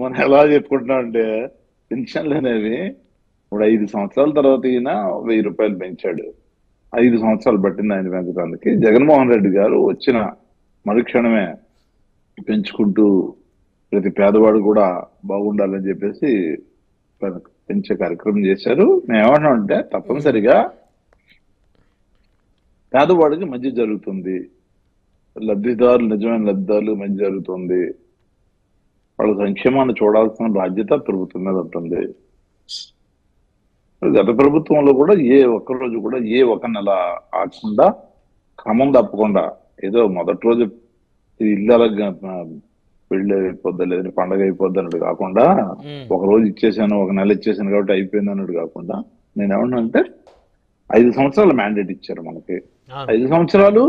మనం ఎలా చెప్పుకుంటున్నాం అంటే పెన్షన్లు అనేవి ఇప్పుడు 5 సంవత్సరాల తర్వాత ఈయన 1000 రూపాయలు పెంచాడు. 5 సంవత్సరాలు పట్టింది ఆయన పెంచడానికి. జగన్మోహన్ రెడ్డి గారు వచ్చిన మరుక్షణమే పెంచుకుంటూ ప్రతి పేదవాడు కూడా బాగుండాలని చెప్పేసి పెంచే కార్యక్రమం చేశారు. మేము ఏమంటున్నాం అంటే ఉమ్. తప్పనిసరిగా పేదవాడికి మంచి జరుగుతుంది, లబ్ధిదారులు నిజమైన లబ్ధిదారులకు మంచి జరుగుతుంది, వాళ్ళ సంక్షేమాన్ని చూడాల్సిన బాధ్యత ప్రభుత్వం మీద ఉంటుంది. గత ప్రభుత్వంలో కూడా ఏ ఒక్క రోజు కూడా ఏ ఒక నెల ఆగకుండా క్రమం తప్పకుండా ఏదో మొదటి రోజు ఇది ఇల్లు అలా పెళ్లి అయిపోద్దా లేదంటే పండగ అయిపోద్ది అన్నట్టు కాకుండా, ఉమ్. ఒక రోజు ఇచ్చేసాను ఒక నెల ఇచ్చేసాను కాబట్టి అయిపోయింది అన్నట్టు కాకుండా, నేను ఏమన్నా అంటే 5 సంవత్సరాల మ్యాండేట్ ఇచ్చారు మనకి. అవును. 5 సంవత్సరాలు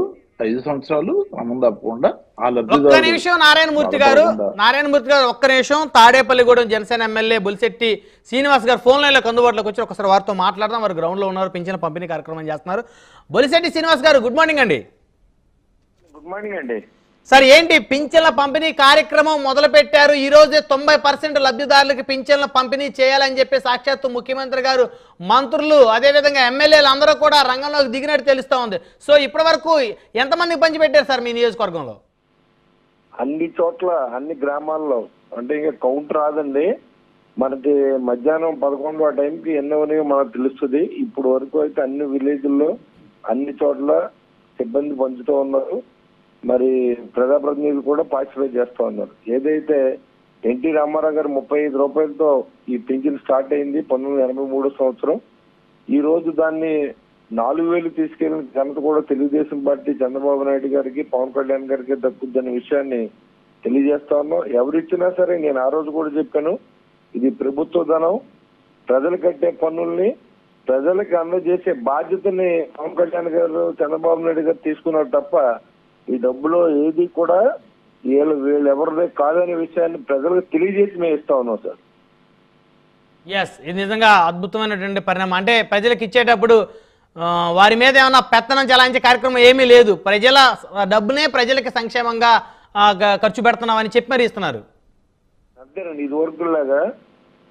5 సంవత్సరాలు క్రమం తప్పకుండా ఆ ఒక్క లబ్ధిదారుడు నిమిషం నారాయణమూర్తి గారు, బాధపడకుండా. నారాయణమూర్తి గారు ఒక్క నిమిషం. తాడేపల్లిగూడెం జనసేన ఎమ్మెల్యే బొలిశెట్టి శ్రీనివాస్ గారు ఫోన్ లైన్లోకి అందుబాటులోకి వచ్చి ఒకసారి వారితో మాట్లాడదాం. వారు గ్రౌండ్లో ఉన్నారు, పింఛన్ పంపిణీ కార్యక్రమం చేస్తున్నారు. బొలిశెట్టి శ్రీనివాస్ గారు, గుడ్ మార్నింగ్ అండి. గుడ్ మార్నింగ్ అండి. సార్, ఏంటి పింఛన్ల పంపిణీ కార్యక్రమం మొదలు పెట్టారు? ఈ రోజే 90% లబ్ధిదారులకి పింఛన్ల పంపిణీ చేయాలని చెప్పి సాక్షాత్తు ముఖ్యమంత్రి గారు, మంత్రులు, అదేవిధంగా ఎమ్మెల్యేలు అందరూ కూడా రంగంలోకి దిగినట్టు తెలుస్తూ ఉంది. సో ఇప్పటి వరకు ఎంతమందికి పంచిపెట్టారు సార్ మీ నియోజకవర్గంలో? అన్ని చోట్ల అన్ని గ్రామాల్లో అంటే ఇంకా కౌంట్ రాదండి. మనకి మధ్యాహ్నం 11 ఆ టైంకి ఎన్ని ఉన్నాయో మనకు తెలుస్తుంది. ఇప్పుడు వరకు అయితే అన్ని విలేజ్ల్లో అన్ని చోట్ల సిబ్బంది పంచుతూ ఉన్నారు. మరి ప్రజాప్రతినిధులు కూడా పార్టిసిపేట్ చేస్తూ ఉన్నారు. ఏదైతే ఎన్టీ రామారావు గారు 35 రూపాయలతో ఈ పింఛన్ స్టార్ట్ అయింది 1983 సంవత్సరం. ఈ రోజు దాన్ని 4000 తీసుకెళ్లిన ఘనత కూడా తెలుగుదేశం పార్టీ చంద్రబాబు నాయుడు గారికి, పవన్ కళ్యాణ్ గారికి దక్కుద్దనే విషయాన్ని తెలియజేస్తా ఉన్నాం. ఎవరిచ్చినా సరే, నేను ఆ రోజు కూడా చెప్పాను, ఇది ప్రభుత్వ ధనం, ప్రజలు కట్టే పన్నుల్ని ప్రజలకు అందజేసే బాధ్యతని పవన్ కళ్యాణ్ గారు, చంద్రబాబు నాయుడు గారు తీసుకున్నారు తప్ప ఈ డబ్బులో ఏది కూడా వీళ్ళు ఎవరిదే కాదనే విషయాన్ని ప్రజలకు తెలియజేసి మేము ఇస్తా ఉన్నాం సార్. ఎస్, ఇది నిజంగా అద్భుతమైనటువంటి పరిణామం. అంటే ప్రజలకు ఇచ్చేటప్పుడు వారి మీద ఏమన్నా పెత్తనం చలాయించే కార్యక్రమం ఏమీ లేదు. ప్రజల డబ్బునే ప్రజలకి సంక్షేమంగా ఖర్చు పెడుతున్నామని చెప్పి మరీ ఇస్తున్నారు. అంతేనండి.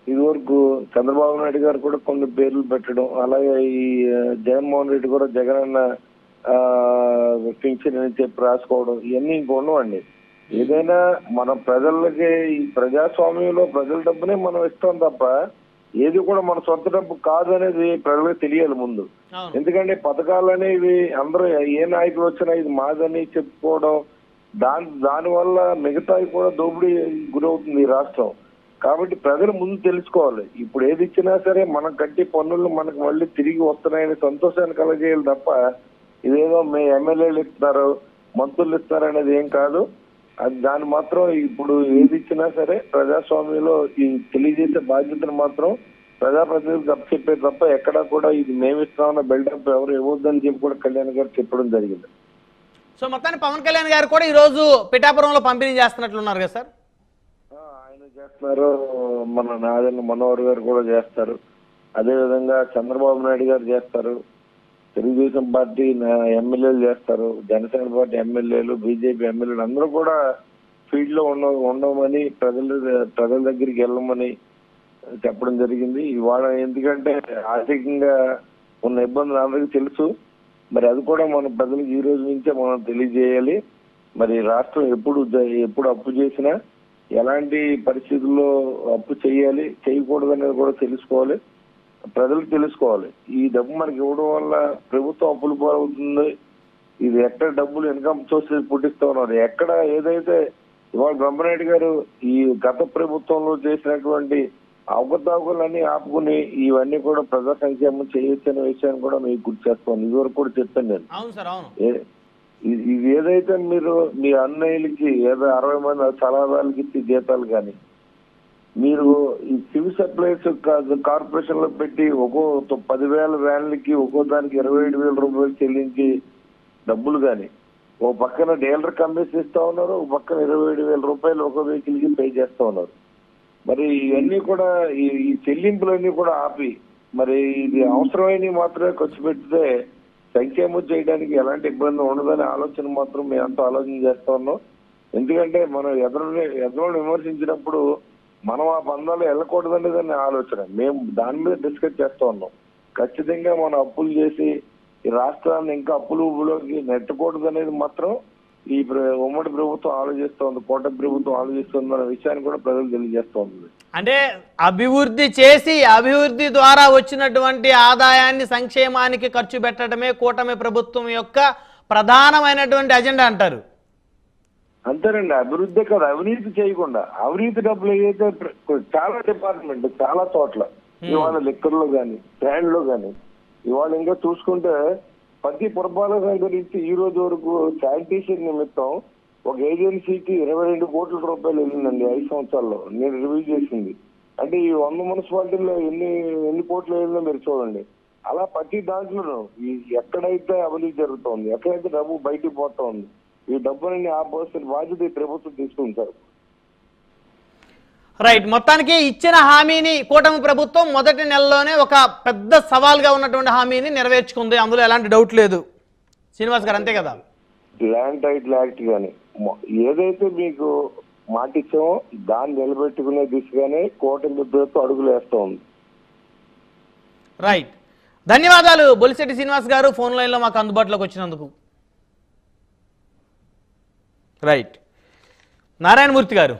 ఇదివరకు చంద్రబాబు నాయుడు గారు కూడా కొన్ని పేర్లు పెట్టడం, అలాగే ఈ జగన్మోహన్ రెడ్డి కూడా జగనన్న పింఛన్ అని చెప్పి రాసుకోవడం, ఇవన్నీ ఇంక ఉండవండి. ఏదైనా మన ప్రజలకి ఈ ప్రజాస్వామ్యంలో ప్రజల డబ్బునే మనం ఇస్తాం తప్ప ఏది కూడా మన సొంత డబ్బు కాదు అనేది ప్రజలకు తెలియాలి ముందు. ఎందుకంటే పథకాలు అనేవి అందరూ ఏ నాయకులు వచ్చినా ఇది మాదని చెప్పుకోవడం, దానివల్ల మిగతావి కూడా దోపిడీ గురవుతుంది ఈ రాష్ట్రం. కాబట్టి ప్రజలు ముందు తెలుసుకోవాలి. ఇప్పుడు ఏది ఇచ్చినా సరే మనం కట్టి పన్నులు మనకు మళ్ళీ తిరిగి వస్తున్నాయని సంతోషాన్ని కలగజేయాలి తప్ప ఇదేదో మీ ఎమ్మెల్యేలు ఇస్తున్నారు, మంత్రులు ఇస్తున్నారు అనేది ఏం కాదు. అది దాన్ని మాత్రం ఇప్పుడు ఏది ఇచ్చినా సరే ప్రజాస్వామ్యంలో ఈ తెలియజేసే బాధ్యతను మాత్రం ప్రజాప్రతినిధులకు అప్పచెప్పారు తప్ప ఎక్కడా కూడా ఇది మేము ఇస్తామన్న బిల్డప్ ఎవరు ఇవ్వద్దని చెప్పి కూడా కళ్యాణ్ గారు చెప్పడం జరిగింది. సో మొత్తానికి పవన్ కళ్యాణ్ గారు కూడా ఈ రోజు పిఠాపురంలో పంపిణీ చేస్తున్నట్లున్నారు కదా సార్? ఆయన చేస్తున్నారు, మన నాదెండ్ల మనోహర్ గారు కూడా చేస్తారు, అదేవిధంగా చంద్రబాబు నాయుడు గారు చేస్తారు, తెలుగుదేశం పార్టీ ఎమ్మెల్యేలు చేస్తారు, జనసేన పార్టీ ఎమ్మెల్యేలు, బీజేపీ ఎమ్మెల్యేలు అందరూ కూడా ఫీల్డ్ లో ఉండమని ప్రజల దగ్గరికి వెళ్ళమని చెప్పడం జరిగింది. ఇవాళ ఎందుకంటే ఆర్థికంగా ఉన్న ఇబ్బందులు అందరికీ తెలుసు. మరి అది కూడా మన ప్రజలకు ఈ రోజు నుంచే మనం తెలియజేయాలి. మరి రాష్ట్రం ఎప్పుడు అప్పు చేసినా ఎలాంటి పరిస్థితుల్లో అప్పు చేయాలి, చేయకూడదు అనేది కూడా తెలుసుకోవాలి, ప్రజలకు తెలుసుకోవాలి. ఈ డబ్బు మనకి ఇవ్వడం వల్ల ప్రభుత్వం అప్పులు పాలవుతుంది. ఇది ఎక్కడ డబ్బులు ఇన్కమ్ సోర్సెస్ పుట్టిస్తా ఉన్నారు. ఎక్కడ ఏదైతే ఇవాళ బ్రహ్మనాయుడు గారు ఈ గత ప్రభుత్వంలో చేసినటువంటి అవకతవకలన్నీ ఆపుకుని ఇవన్నీ కూడా ప్రజా సంక్షేమం చేయొచ్చు అనే విషయాన్ని కూడా మీకు గుర్తు చేస్తాను. ఇదివరకు కూడా చెప్పాను నేను. ఇది ఏదైతే మీరు మీ అన్నయ్యలకి ఏదో 60 మంది సలహాదారులకి ఇచ్చే జీతాలు కానీ, మీరు ఈ సివిల్ సప్లైస్ కార్పొరేషన్ లో పెట్టి ఒక్కో 10,000 వ్యాన్లకి ఒక్కో దానికి 27,000 రూపాయలు చెల్లించి డబ్బులు కానీ, ఓ పక్కన డీలర్ కమిషన్ ఇస్తా ఉన్నారు, ఒక పక్కన 27,000 రూపాయలు ఒక్కో వెహికల్ కి పే చేస్తా ఉన్నారు. మరి ఇవన్నీ కూడా ఈ చెల్లింపులన్నీ కూడా ఆపి మరి ఇది అవసరమైనవి మాత్రమే ఖర్చు పెడితే సంక్షేమం చేయడానికి ఎలాంటి ఇబ్బంది ఉండదనే ఆలోచన మాత్రం మేమంతా ఆలోచన చేస్తా ఉన్నాం. ఎందుకంటే మనం ఎదురు విమర్శించినప్పుడు మనం ఆ బంధాలు వెళ్ళకూడదనేది దాన్ని ఆలోచన. మేము దాని మీద డిస్కస్ చేస్తూ ఉన్నాం. ఖచ్చితంగా మనం అప్పులు చేసి ఈ రాష్ట్రాన్ని ఇంకా అప్పులు ఊబిలోకి నెట్టకూడదు అనేది మాత్రం ఈ ఉమ్మడి ప్రభుత్వం ఆలోచిస్తోంది, కూటమి ప్రభుత్వం ఆలోచిస్తుంది అనే విషయాన్ని కూడా ప్రజలు తెలియజేస్తోంది. అంటే అభివృద్ధి చేసి అభివృద్ధి ద్వారా వచ్చినటువంటి ఆదాయాన్ని సంక్షేమానికి ఖర్చు పెట్టడమే కూటమి ప్రభుత్వం యొక్క ప్రధానమైనటువంటి అజెండా అంటారు. అంతేనండి, అభివృద్ధి కాదు, అవినీతి చేయకుండా. అవినీతి డబ్బులు ఏదైతే చాలా డిపార్ట్మెంట్ చాలా చోట్ల ఇవాళ లిక్కర్లో కానీ బ్రాండ్ లో కానీ ఇవాళ ఇంకా చూసుకుంటే ప్రతి పురపాలక గురించి ఈ రోజు వరకు శానిటేషన్ నిమిత్తం ఒక ఏజెన్సీకి 22 కోట్ల రూపాయలు వెళ్ళిందండి 5 సంవత్సరాల్లో. నేను రివ్యూ చేసింది. అంటే ఈ 100 మున్సిపాలిటీల్లో ఎన్ని కోట్లు వెళ్ళిందో మీరు చూడండి. అలా ప్రతి దాంట్లోనూ ఎక్కడైతే అవినీతి జరుగుతోంది, ఎక్కడైతే డబ్బు బయటికి పోతా ఉంది, ఈ డబ్బుని ఆపోసిన బాధ్యత ఈ ప్రభుత్వం తీసుకుంటారు. రైట్. మొత్తానికి ఇచ్చిన హామీని కూటమి ప్రభుత్వం మొదటి నెలలోనే ఒక పెద్ద సవాల్గా ఉన్నటువంటి హామీని నెరవేర్చుకుంది, అందులో ఎలాంటి డౌట్ లేదు. శ్రీనివాస్ గారు అంతే కదా? ల్యాండ్ టైటిల్ యాక్ట్ కానీ ఏదైతే మీకు మాట ఇచ్చామో దాన్ని నిలబెట్టుకునే దిశగానే కూటమి ప్రభుత్వం అడుగులు వేస్తూ ఉంది. రైట్. ధన్యవాదాలు బొలిశెట్టి శ్రీనివాస్ గారు ఫోన్ లైన్లో మాకు అందుబాటులోకి వచ్చినందుకు. రైట్. నారాయణమూర్తి గారు.